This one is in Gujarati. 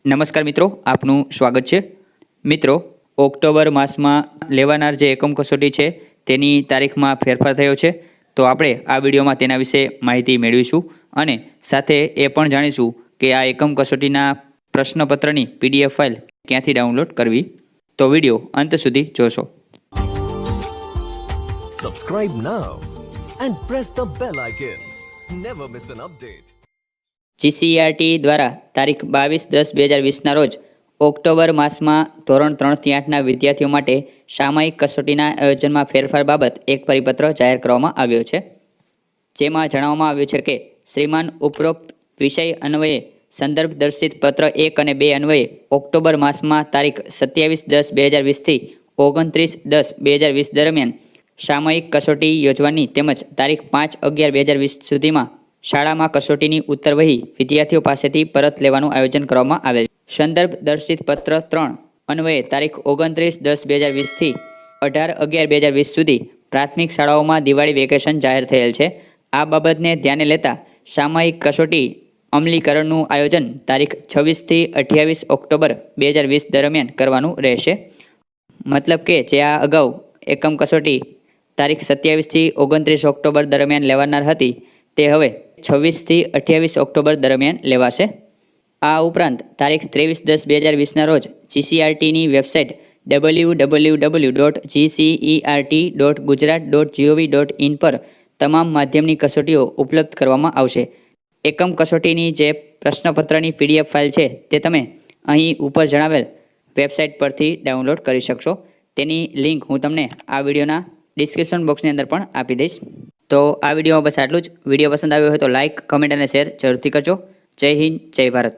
નમસ્કાર મિત્રો, આપનું સ્વાગત છે। મિત્રો, ઓક્ટોબર માસમાં લેવાનાર જે એકમ કસોટી છે તેની તારીખમાં ફેરફાર થયો છે, તો આપણે આ વિડીયોમાં તેના વિશે માહિતી મેળવીશું અને સાથે એ પણ જાણીશું કે આ એકમ કસોટીના પ્રશ્નપત્રની PDF ફાઇલ ક્યાંથી ડાઉનલોડ કરવી। તો વિડીયો અંત સુધી જોશો। Subscribe now and press the bell icon. Never miss an update. GCERT દ્વારા તારીખ 22/10/2020ના રોજ ઓક્ટોબર માસમાં ધોરણ 3 થી 8ના વિદ્યાર્થીઓ માટે સામયિક કસોટીના આયોજનમાં ફેરફાર બાબત એક પરિપત્ર જાહેર કરવામાં આવ્યો છે, જેમાં જણાવવામાં આવ્યું છે કે શ્રીમાન ઉપરોક્ત વિષય અન્વયે સંદર્ભ દર્શિત પત્ર 1 અને 2 અન્વયે ઓક્ટોબર માસમાં તારીખ 27/10/2020 થી 29/10/2020 દરમિયાન સામયિક કસોટી યોજવાની તેમજ તારીખ 5/11/2020 સુધીમાં શાળામાં કસોટીની ઉત્તરવહી વિદ્યાર્થીઓ પાસેથી પરત લેવાનું આયોજન કરવામાં આવેલ છે। સંદર્ભ દર્શિત પત્ર 3 અન્વયે તારીખ 29/10/2020 થી 18/11/2020 સુધી પ્રાથમિક શાળાઓમાં દિવાળી વેકેશન જાહેર થયેલ છે। આ બાબતને ધ્યાને લેતા સામયિક કસોટી અમલીકરણનું આયોજન તારીખ 26 થી 28 ઓક્ટોબર 2020 દરમિયાન કરવાનું રહેશે। મતલબ કે જે આ અગાઉ એકમ કસોટી તારીખ 27 થી 29 ઓક્ટોબર દરમિયાન લેવાનાર હતી તે હવે 26 થી 28 ઓક્ટોબર દરમિયાન લેવાશે। આ ઉપરાંત તારીખ 23/10/2020ના રોજ GCERTની વેબસાઇટ www.gcert.gujarat.gov.in પર તમામ માધ્યમની કસોટીઓ ઉપલબ્ધ કરવામાં આવશે। એકમ કસોટીની જે પ્રશ્નપત્રની PDF ફાઇલ છે તે તમે અહીં ઉપર જણાવેલ વેબસાઇટ પરથી ડાઉનલોડ કરી શકશો। તેની લિંક હું તમને આ વિડીયોના ડિસ્ક્રિપ્શન બોક્સની અંદર પણ આપી દઈશ। તો આ વિડીયોમાં બસ આટલું જ। વિડીયો પસંદ આવ્યો હોય તો લાઇક, કમેન્ટ અને શેર જરૂરથી કરજો। જય હિન્દ, જય ભારત।